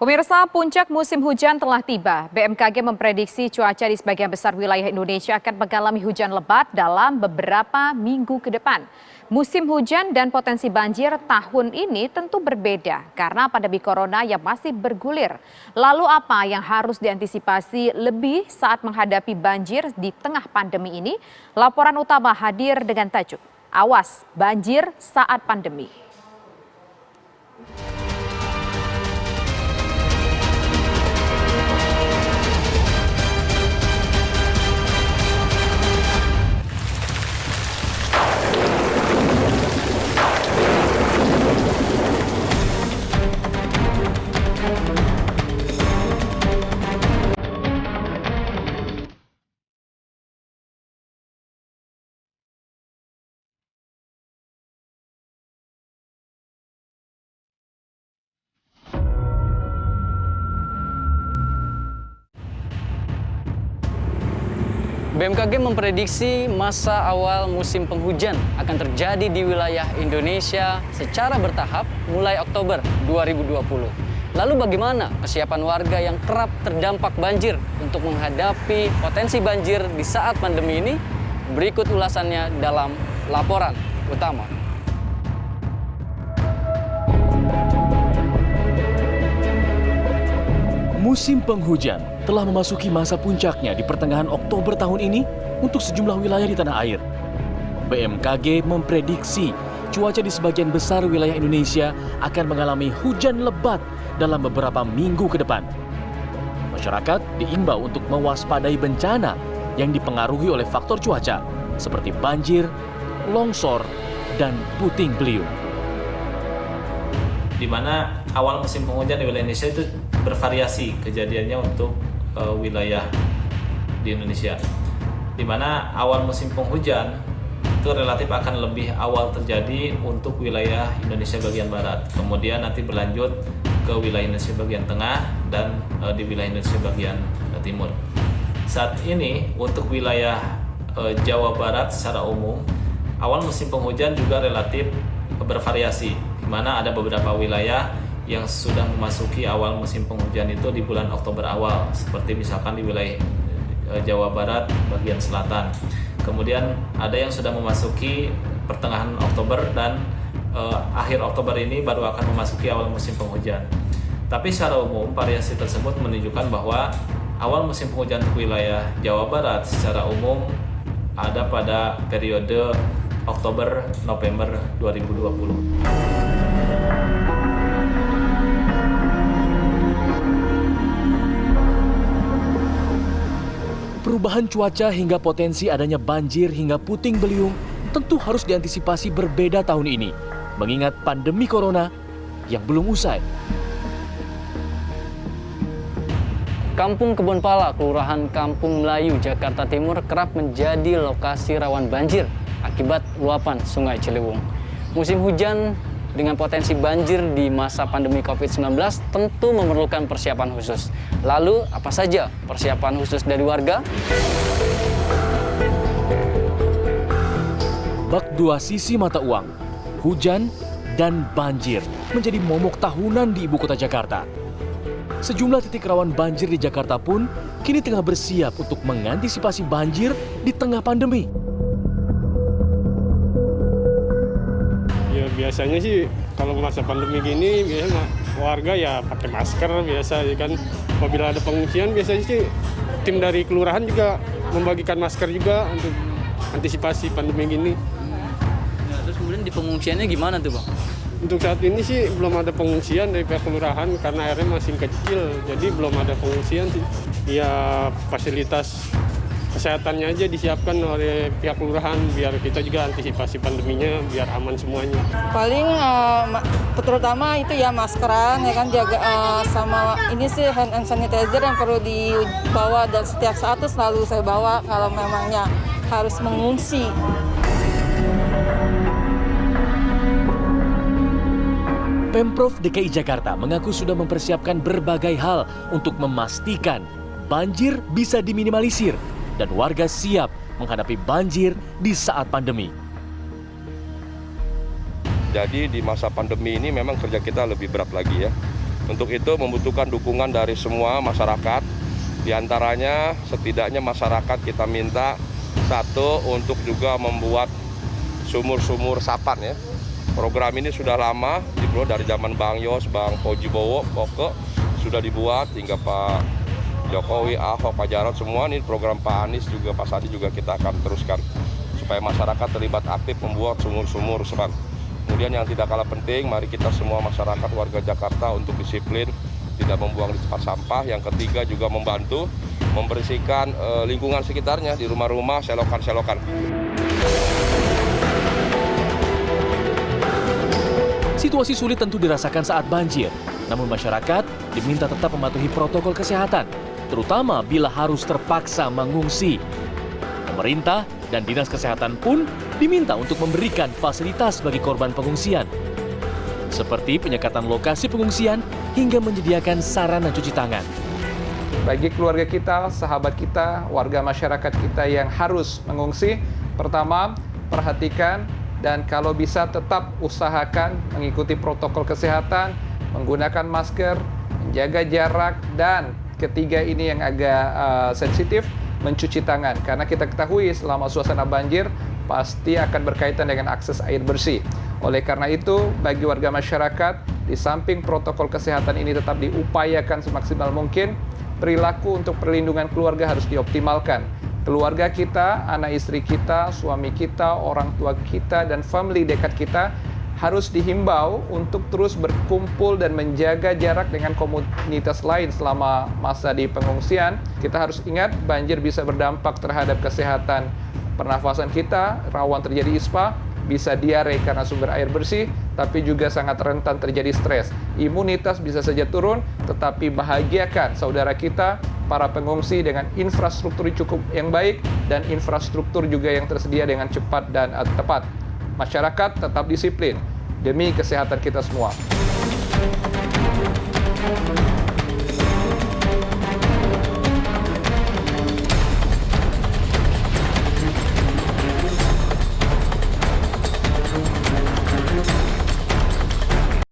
Pemirsa, puncak musim hujan telah tiba. BMKG memprediksi cuaca di sebagian besar wilayah Indonesia akan mengalami hujan lebat dalam beberapa minggu ke depan. Musim hujan dan potensi banjir tahun ini tentu berbeda karena pandemi corona yang masih bergulir. Lalu apa yang harus diantisipasi lebih saat menghadapi banjir di tengah pandemi ini? Laporan utama hadir dengan tajuk "Awas Banjir Saat Pandemi". BMKG memprediksi masa awal musim penghujan akan terjadi di wilayah Indonesia secara bertahap mulai Oktober 2020. Lalu bagaimana kesiapan warga yang kerap terdampak banjir untuk menghadapi potensi banjir di saat pandemi ini? Berikut ulasannya dalam laporan utama. Musim penghujan telah memasuki masa puncaknya di pertengahan Oktober tahun ini untuk sejumlah wilayah di tanah air. BMKG memprediksi cuaca di sebagian besar wilayah Indonesia akan mengalami hujan lebat dalam beberapa minggu ke depan. Masyarakat diimbau untuk mewaspadai bencana yang dipengaruhi oleh faktor cuaca seperti banjir, longsor, dan puting beliung. Di mana awal musim penghujan di wilayah Indonesia itu bervariasi kejadiannya untuk wilayah di Indonesia. Di mana awal musim penghujan itu relatif akan lebih awal terjadi untuk wilayah Indonesia bagian barat. Kemudian nanti berlanjut ke wilayah Indonesia bagian tengah dan di wilayah Indonesia bagian timur. Saat ini untuk wilayah Jawa Barat secara umum, awal musim penghujan juga relatif bervariasi, di mana ada beberapa wilayah yang sudah memasuki awal musim penghujan itu di bulan Oktober awal, seperti misalkan di wilayah Jawa Barat bagian selatan. Kemudian ada yang sudah memasuki pertengahan Oktober dan akhir Oktober ini baru akan memasuki awal musim penghujan. Tapi secara umum variasi tersebut menunjukkan bahwa awal musim penghujan wilayah Jawa Barat secara umum ada pada periode Oktober-November 2020. Perubahan cuaca hingga potensi adanya banjir hingga puting beliung tentu harus diantisipasi berbeda tahun ini, mengingat pandemi corona yang belum usai. Kampung Kebonpala, Kelurahan Kampung Melayu, Jakarta Timur kerap menjadi lokasi rawan banjir akibat luapan Sungai Ciliwung. Musim hujan dengan potensi banjir di masa pandemi COVID-19 tentu memerlukan persiapan khusus. Lalu, apa saja persiapan khusus dari warga? Bak dua sisi mata uang, hujan dan banjir menjadi momok tahunan di ibu kota Jakarta. Sejumlah titik rawan banjir di Jakarta pun kini tengah bersiap untuk mengantisipasi banjir di tengah pandemi. Ya biasanya sih kalau masa pandemi gini biasanya warga ya pakai masker biasa ya kan. Apabila ada pengungsian biasanya sih tim dari kelurahan juga membagikan masker juga untuk antisipasi pandemi gini. Nah, terus kemudian di pengungsiannya gimana tuh, Bang? Untuk saat ini sih belum ada pengungsian dari pihak kelurahan karena airnya masih kecil, jadi belum ada pengungsian sih. Ya fasilitas kesehatannya aja disiapkan oleh pihak kelurahan biar kita juga antisipasi pandeminya biar aman semuanya. Paling terutama itu ya maskeran ya kan, jaga sama ini sih hand sanitizer yang perlu dibawa dan setiap saat tuh selalu saya bawa kalau memangnya harus mengungsi. Pemprov DKI Jakarta mengaku sudah mempersiapkan berbagai hal untuk memastikan banjir bisa diminimalisir dan warga siap menghadapi banjir di saat pandemi. Jadi di masa pandemi ini memang kerja kita lebih berat lagi ya. Untuk itu membutuhkan dukungan dari semua masyarakat. Di antaranya setidaknya masyarakat kita minta satu untuk juga membuat sumur-sumur sapan ya. Program ini sudah lama, dari zaman Bang Yos, Bang Pojibowo, Poke sudah dibuat hingga Pak Jokowi, Ahok, Pak Jarod semua. Ini program Pak Anies juga, Pak Sandi juga kita akan teruskan supaya masyarakat terlibat aktif membuat sumur-sumur sapan. Kemudian yang tidak kalah penting, mari kita semua masyarakat warga Jakarta untuk disiplin, tidak membuang di tempat sampah. Yang ketiga juga membantu membersihkan lingkungan sekitarnya di rumah-rumah, selokan-selokan. Situasi sulit tentu dirasakan saat banjir, namun masyarakat diminta tetap mematuhi protokol kesehatan, terutama bila harus terpaksa mengungsi. Pemerintah dan Dinas Kesehatan pun diminta untuk memberikan fasilitas bagi korban pengungsian, seperti penyekatan lokasi pengungsian hingga menyediakan sarana cuci tangan. Bagi keluarga kita, sahabat kita, warga masyarakat kita yang harus mengungsi, pertama, perhatikan dan kalau bisa tetap usahakan mengikuti protokol kesehatan, menggunakan masker, menjaga jarak, dan ketiga ini yang agak sensitif, mencuci tangan. Karena kita ketahui selama suasana banjir, pasti akan berkaitan dengan akses air bersih. Oleh karena itu, bagi warga masyarakat, di samping protokol kesehatan ini tetap diupayakan semaksimal mungkin, perilaku untuk perlindungan keluarga harus dioptimalkan. Keluarga kita, anak istri kita, suami kita, orang tua kita, dan family dekat kita harus dihimbau untuk terus berkumpul dan menjaga jarak dengan komunitas lain selama masa di pengungsian. Kita harus ingat banjir bisa berdampak terhadap kesehatan pernafasan kita, rawan terjadi ISPA, bisa diare karena sumber air bersih, tapi juga sangat rentan terjadi stres. Imunitas bisa saja turun, tetapi bahagiakan saudara kita, para pengungsi dengan infrastruktur cukup yang baik dan infrastruktur juga yang tersedia dengan cepat dan tepat. Masyarakat tetap disiplin demi kesehatan kita semua.